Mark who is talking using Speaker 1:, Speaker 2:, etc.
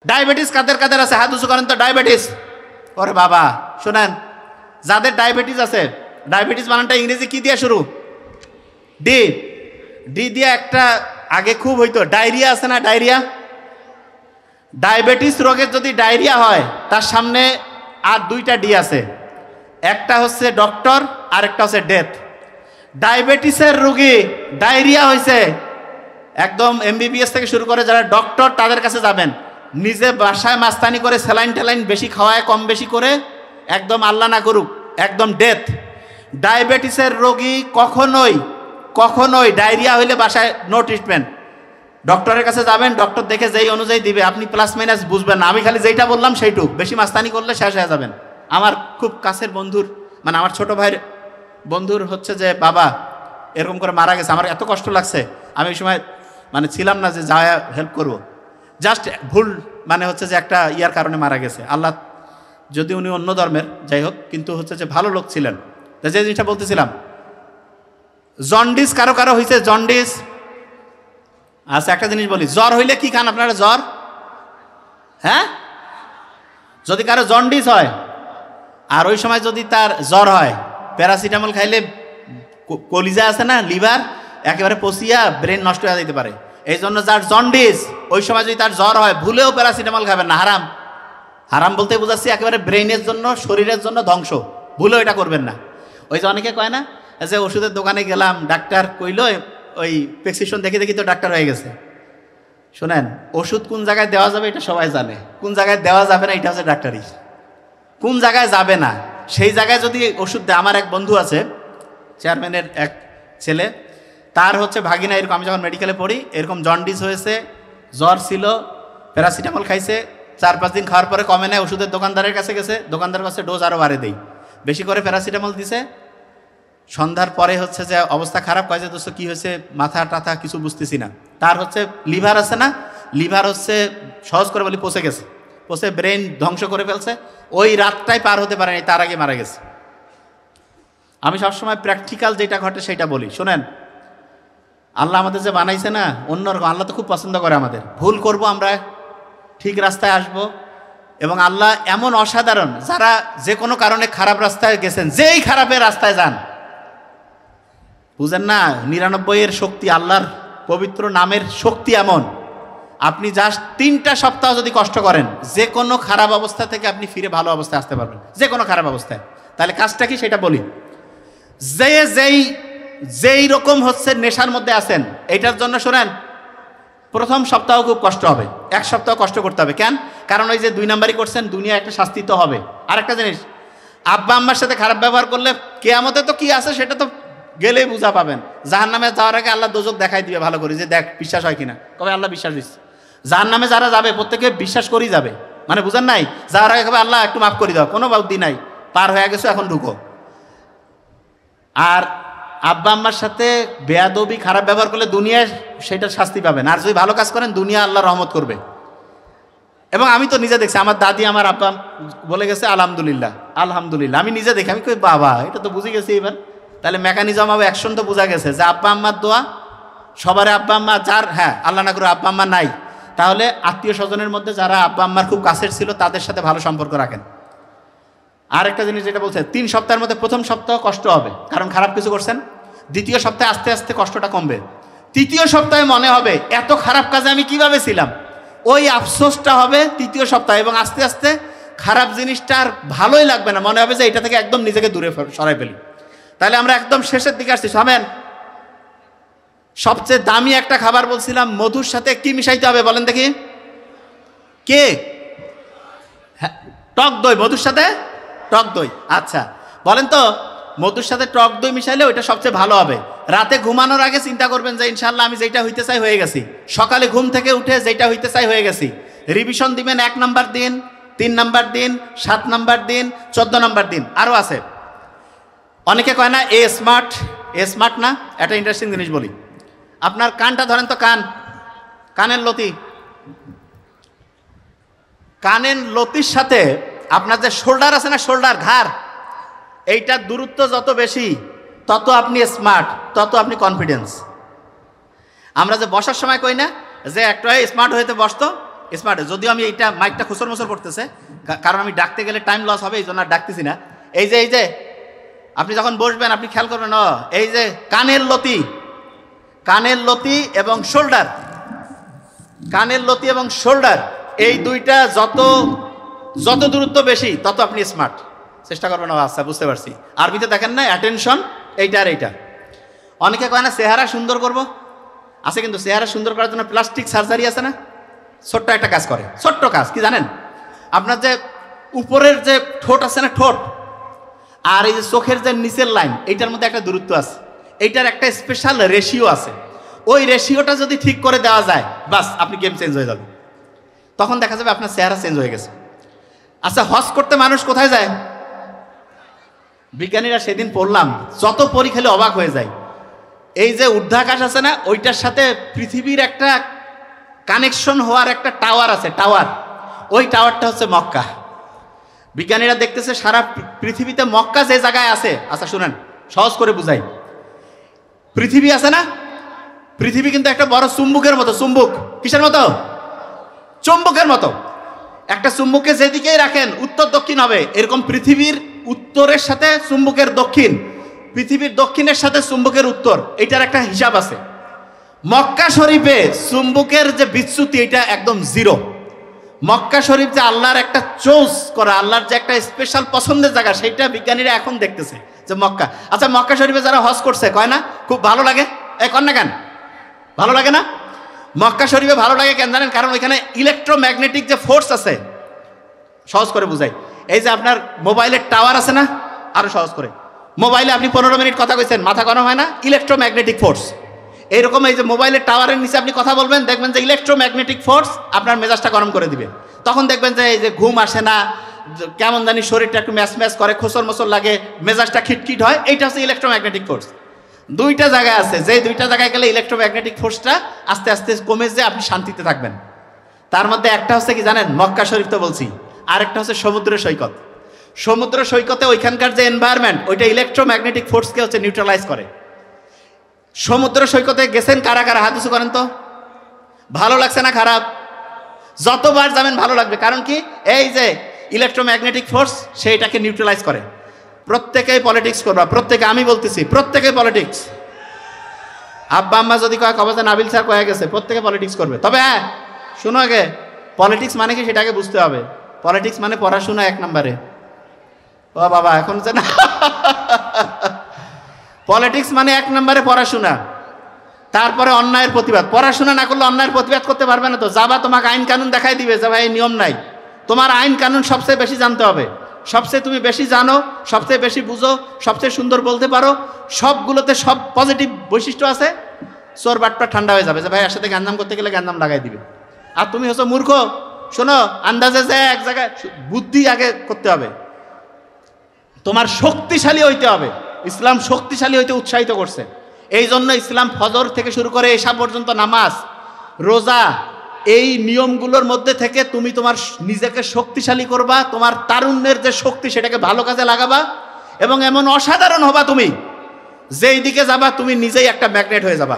Speaker 1: Diabetes কাদের কাদের আছে? হাত উঁচু করেন তো। ডায়াবেটিস, ওরে বাবা শোনেন, যাদের ডায়াবেটিস আছে, ডায়াবেটিস বানানটা ইংরেজি কি দিয়ে শুরু? ডি। ডি দিয়ে একটা আগে খুব হইতো, ডায়রিয়া আছে না? ডায়রিয়া। ডায়াবেটিস রোগের যদি ডায়রিয়া হয়, তার সামনে আর দুইটা ডি আছে, একটা হচ্ছে ডক্টর আর একটা হচ্ছে ডেথ। ডায়াবেটিসের রোগী ডায়রিয়া হয়েছে, একদম এমবিবিএস থেকে শুরু করে যারা ডক্টর তাদের কাছে যাবেন, নিজে বাসায় মাস্তানি করে স্যালাইন ট্যালাইন বেশি খাওয়ায়, কম বেশি করে, একদম আল্লাহ না করুক একদম ডেথ। ডায়াবেটিসের রোগী কখনোই কখনোই ডায়রিয়া হইলে বাসায় নো ট্রিটমেন্ট, ডক্টরের কাছে যাবেন, ডক্টর দেখে যেই অনুযায়ী দিবে, আপনি প্লাস মাইনাস বুঝবেন না, আমি খালি যেইটা বললাম সেইটুক, বেশি মাস্তানি করলে শেষ হয়ে যাবেন। আমার খুব কাছের বন্ধুর, মানে আমার ছোট ভাইয়ের বন্ধুর হচ্ছে যে বাবা এরকম করে মারা গেছে, আমার এত কষ্ট লাগছে, আমি ওই সময় মানে ছিলাম না যে যা হেল্প করব, জাস্ট ভুল মানে হচ্ছে যে একটা ইয়ার কারণে মারা গেছে। আল্লাহ, যদি উনি অন্য ধর্মের যাই হোক, কিন্তু হচ্ছে যে ভালো লোক ছিলেন। তো যে জিনিসটা বলতেছিলাম, জন্ডিস কারো কারো হয়েছে, জন্ডিস। আচ্ছা একটা জিনিস বলি, জ্বর হইলে কি খান আপনারা? জ্বর, হ্যাঁ, যদি কারো জন্ডিস হয় আর ওই সময় যদি তার জ্বর হয়, প্যারাসিটামল খাইলে কলিজা আছে না, লিভার একেবারে পচিয়া ব্রেন নষ্ট হয়ে যেতে পারে। এই জন্য যার জন্ডিস ওই সময় যদি তার জ্বর হয়, ভুলেও প্যারাসিটামল খাবেন না, হারাম। হারাম বলতে বোঝাচ্ছি একেবারে ব্রেনের জন্য, শরীরের জন্য ধ্বংস, ভুলেও এটা করবেন না। ওই যে অনেকে কয় না যে ওষুধের দোকানে গেলাম, ডাক্তার কইল ওই প্রেসক্রিপশন দেখে দেখি তো ডাক্তার হয়ে গেছে। শোনেন, ওষুধ কোন জায়গায় দেওয়া যাবে এটা সবাই জানে, কোন জায়গায় দেওয়া যাবে না এটা হচ্ছে ডাক্তারই। কোন জায়গায় যাবে না সেই জায়গায় যদি ওষুধ দেয়। আমার এক বন্ধু আছে, চেয়ারম্যানের এক ছেলে, তার হচ্ছে ভাগিনা এরকম, আমি যখন মেডিকেলে পড়ি এরকম জন্ডিস হয়েছে, জ্বর ছিল, প্যারাসিটামল খাইছে, 4-5 দিন খাওয়ার পরে কমে নেয়, ওষুধের দোকানদারের কাছে গেছে, দোকানদার কাছে ডোজ আরও বাড়ে দেই, বেশি করে প্যারাসিটামল দিছে। সন্ধ্যার পরে হচ্ছে যে অবস্থা খারাপ, কয় যে দোস্ত কী হয়েছে, মাথা টাথা কিছু বুঝতেছি না। তার হচ্ছে লিভার আছে না, লিভার হচ্ছে সহজ করে বলি পচে গেছে, পচে ব্রেন ধ্বংস করে ফেলছে। ওই রাতটাই পার হতে পারেনি, তার আগে মারা গেছে। আমি সবসময় প্র্যাকটিক্যাল যেটা ঘটে সেটা বলি। শোনেন, আল্লাহ আমাদের যে বানাইছে না অন্যরকম, আল্লাহ তো খুব পছন্দ করে আমাদের। ভুল করব আমরা, ঠিক রাস্তায় আসব, এবং আল্লাহ এমন অসাধারণ, যারা যে কোনো কারণে খারাপ রাস্তায় গেছেন, যেই খারাপের রাস্তায় যান, বুঝেন না 99-এর শক্তি, আল্লাহর পবিত্র নামের শক্তি এমন, আপনি জাস্ট 3টা সপ্তাহ যদি কষ্ট করেন, যে কোনো খারাপ অবস্থা থেকে আপনি ফিরে ভালো অবস্থায় আসতে পারবেন, যে কোনো খারাপ অবস্থায়। তাহলে কাজটা কি সেটা বলি। যেই রকম হচ্ছে নেশার মধ্যে আছেন, এইটার জন্য শোনেন, প্রথম সপ্তাহ খুব কষ্ট হবে, 1 সপ্তাহ কষ্ট করতে হবে। কেন? কারণ ওই যে 2 নাম্বারই করছেন, দুনিয়া একটা শাস্তি তো হবে। আর একটা জিনিস, আব্বা আম্মার সাথে খারাপ ব্যবহার করলে কিয়ামতে তো কি আছে সেটা তো গেলেই বুঝা পাবেন। জাহান্নামে যাওয়ার আগে আল্লাহ দোজক দেখাই দিবে ভালো করে, যে দেখ বিশ্বাস হয় কিনা। কবে আল্লাহ বিশ্বাস দিচ্ছে। জাহান্নামে যারা যাবে প্রত্যেকে বিশ্বাস করেই যাবে, মানে বুঝেন নাই, যাওয়ার আগে কবে আল্লাহ একটু মাফ করে দাও, কোনো বুদ্ধি নাই, পার হয়ে গেছো এখন ঢুকো। আর আব্বা আম্মার সাথে বেয়াদবি খারাপ ব্যবহার করলে দুনিয়ায় সেটার শাস্তি পাবেন, আর যদি ভালো কাজ করেন দুনিয়া আল্লাহ রহমত করবে। এবং আমি তো নিজে দেখছি, আমার দাদি আমার আব্বা বলে গেছে আলহামদুলিল্লাহ আলহামদুলিল্লাহ, আমি নিজে দেখি, আমি কই বাবা এটা তো বুঝে গেছি। এবার তাহলে মেকানিজম হবে, অ্যাকশন তো বোঝা গেছে যে আব্বা আম্মার দোয়া, সবার আব্বা আম্মা যার, হ্যাঁ আল্লাহ না করে আব্বা আম্মা নাই, তাহলে আত্মীয় স্বজনের মধ্যে যারা আব্বা আম্মার খুব কাছের ছিল তাদের সাথে ভালো সম্পর্ক রাখেন। আর একটা জিনিস যেটা বলছে, 3 সপ্তাহের মধ্যে প্রথম সপ্তাহ কষ্ট হবে কারণ খারাপ কিছু করছেন, দ্বিতীয় সপ্তাহে আস্তে আস্তে কষ্টটা কমবে, তৃতীয় সপ্তাহে মনে হবে এত খারাপ কাজে আমি কিভাবে ছিলাম, ওই আফসোসটা হবে তৃতীয় সপ্তাহে, এবং আস্তে আস্তে খারাপ জিনিসটা আর ভালোই লাগবে না, মনে হবে যে এটা থেকে একদম নিজেকে দূরে সরাই ফেলি। তাহলে আমরা একদম শেষের দিকে আসছি। শোনেন, সবচেয়ে দামি একটা খাবার বলছিলাম, মধুর সাথে কি মিশাইতে হবে বলেন দেখি? কে? হ্যাঁ, টক দই। মধুর সাথে টক দই। আচ্ছা বলেন তো, মধুর সাথে টক দই মিশাইলে ওইটা সবচেয়ে ভালো হবে। রাতে ঘুমানোর আগে চিন্তা করবেন যে ইনশাল্লাহ আমি যেটা হইতে চাই হয়ে গেছি, সকালে ঘুম থেকে উঠে যেটা হইতে চাই হয়ে গেছি। রিভিশন দিবেন 1 নাম্বার দিন, 3 নাম্বার দিন, 7 নাম্বার দিন, 14 নাম্বার দিন, আরও আছে। অনেকে কয় না এ স্মার্ট, এ স্মার্ট না। একটা ইন্টারেস্টিং জিনিস বলি, আপনার কানটা ধরেন তো, কানের লতি, কানের লতির সাথে আপনার যে শোল্ডার আছে না, শোল্ডার ঘাড়, এইটার দূরত্ব যত বেশি তত আপনি স্মার্ট, তত আপনি কনফিডেন্স। আমরা যে বসার সময় কই না যে একটা স্মার্ট হইতে বসতো, স্মার্ট। যদিও আমি এইটা মাইকটা খুসর মুসর করতেছে, কারণ আমি ডাকতে গেলে টাইম লস হবে, এই জন্য আর ডাকতেছি না। এই যে আপনি যখন বসবেন আপনি খেয়াল করবেন, এই যে কানের লতি এবং শোল্ডার, কানের লতি এবং শোল্ডার, এই দুইটা যত দূরত্ব বেশি তত আপনি স্মার্ট। চেষ্টা করবেন। আচ্ছা, বুঝতে পারছি। আরবিতে দেখেন না, অ্যাটেনশন, এইটা আর এইটা। অনেকে কয় না চেহারা সুন্দর করব, আছে কিন্তু চেহারা সুন্দর করার জন্য প্লাস্টিক সার্জারি আছে না, ছোট্ট একটা কাজ করে। ছোট্ট কাজ কি জানেন? আপনার যে উপরের যে ঠোঁট আছে না, ঠোঁট আর এই যে চোখের যে নিচের লাইন, এইটার মধ্যে একটা দূরত্ব আছে, এইটার একটা স্পেশাল রেশিও আছে। ওই রেশিওটা যদি ঠিক করে দেওয়া যায়, বাস আপনি গেম চেঞ্জ হয়ে যাবে। তখন দেখা যাবে আপনার চেহারা চেঞ্জ হয়ে গেছে। আচ্ছা, হজ করতে মানুষ কোথায় যায়? বিজ্ঞানীরা সেদিন পড়লাম, যত পরী খেলে অবাক হয়ে যায়। এই যে ঊর্ধ্বাকাশ আছে না, ওইটার সাথে পৃথিবীর একটা কানেকশন হওয়ার একটা টাওয়ার আছে, টাওয়ার। ওই টাওয়ারটা হচ্ছে মক্কা। বিজ্ঞানীরা দেখতেছে সারা পৃথিবীতে মক্কা যে জায়গায় আছে। আচ্ছা শুনেন, সহজ করে বুঝাই। পৃথিবী আছে না, পৃথিবী কিন্তু একটা বড় চুম্বকের মতো। চুম্বক কিসের মতো? চুম্বকের মতো। একটা চুম্বককে যেদিকেই রাখেন উত্তর দক্ষিণ হবে, এরকম পৃথিবীর উত্তরের সাথে চুম্বকের দক্ষিণ, পৃথিবীর দক্ষিণের সাথে চুম্বকের উত্তর, এটার একটা হিসাব আছে। মক্কা শরীফে চুম্বকের যে বিচ্যুতি, এটা একদম জিরো। মক্কা শরীফ যে আল্লাহর একটা চোজ করা, আল্লাহর যে একটা স্পেশাল পছন্দের জায়গা, সেইটা বিজ্ঞানীরা এখন দেখতেছে যে মক্কা। আচ্ছা, মক্কা শরীফে যারা হজ করছে কয় না খুব ভালো লাগে? কর না কেন? ভালো লাগে না? মক্কা শরীফে ভালো লাগে কেন জানেন? কারণ ওইখানে ইলেকট্রোম্যাগনেটিক যে ফোর্স আছে। সহজ করে বুঝাই, এই যে আপনার মোবাইলের টাওয়ার আছে না, আরো সহজ করে, মোবাইলে আপনি 15 মিনিট কথা কইছেন, মাথা গরম হয় না? Electromagnetic force. এইরকম এই যে মোবাইলের টাওয়ারের নিচে আপনি কথা বলবেন, দেখবেন যে ইলেকট্রোম্যাগনেটিক ফোর্স আপনার মেজাজটা গরম করে দিবে। তখন দেখবেন যে এই যে ঘুম আসে না, কেমন জানি শরীরটা একটু ম্যাচ করে, খোসর মোসর লাগে, মেজাজটা খিটখিট হয়। এইটা হচ্ছে ইলেকট্রোম্যাগনেটিক ফোর্স। দুইটা জায়গায় আছে, যে দুইটা জায়গায় গেলে ইলেকট্রোম্যাগনেটিক ফোর্সটা আস্তে আস্তে কমে যায়, আপনি শান্তিতে থাকবেন। তার মধ্যে একটা হচ্ছে কি জানেন? মক্কা শরীফ তো বলছি, আরেকটা হচ্ছে সমুদ্র সৈকত। সমুদ্র সৈকতে ওইখানকার যে এনভায়রনমেন্ট, ওইটা ইলেকট্রোম্যাগনেটিক ফোর্সকে হচ্ছে নিউট্রালাইজ করে। সমুদ্র সৈকতে গেছেন কারা কারা? হাত উঁচু করেন তো। ভালো লাগছে না খারাপ? যতবার যাবেন ভালো লাগবে। কারণ কি? এই যে ইলেকট্রোম্যাগনেটিক ফোর্স সেইটাকে নিউট্রালাইজ করে। প্রত্যেকেই পলিটিক্স করবা, প্রত্যেকে, আমি বলতেছি প্রত্যেকেই পলিটিক্স। আব্বা আম্মা যদি কয় কবে নাবিল স্যার কয়ে গেছে, প্রত্যেকে পলিটিক্স করবে। তবে হ্যাঁ, শুনো আগে, পলিটিক্স মানে কি সেটাকে বুঝতে হবে। পলিটিক্স মানে পড়াশোনা 1 নম্বরে। ও বাবা, এখন যে না, পলিটিক্স মানে 1 নম্বরে পড়াশোনা, তারপরে অন্যায়ের প্রতিবাদ। পড়াশোনা না করলে অন্যায়ের প্রতিবাদ করতে পারবে না। তো যাবা, তোমাকে আইন কানুন দেখাই দিবে যে ভাই এই নিয়ম নাই। তোমার আইন কানুন সবচেয়ে বেশি জানতে হবে। সবচেয়ে তুমি বেশি জানো, সবচেয়ে বেশি বুঝো, সবচেয়ে সুন্দর বলতে পারো, সবগুলোতে সব পজিটিভ বৈশিষ্ট্য আছে। চোর বাটপা ঠান্ডা হয়ে যাবে যে ভাই এর সাথে গ্যাঞ্জাম করতে গেলে গ্যাঞ্জাম লাগাই দিবে। আর তুমি হচ্ছে মূর্খ। শোনো, আন্দাজে যে এক জায়গায় বুদ্ধি আগে করতে হবে, তোমার শক্তিশালী হইতে হবে। ইসলাম শক্তিশালী হইতে উৎসাহিত করছে। এই জন্য ইসলাম ফজর থেকে শুরু করে এশা পর্যন্ত নামাজ, রোজা, এই নিয়মগুলোর মধ্যে থেকে তুমি তোমার নিজেকে শক্তিশালী করবা, তোমার তারুণ্যের যে শক্তি সেটাকে ভালো কাজে লাগাবা, এবং এমন অসাধারণ হবা তুমি, যেই দিকে যাবা তুমি নিজেই একটা ম্যাগনেট হয়ে যাবা।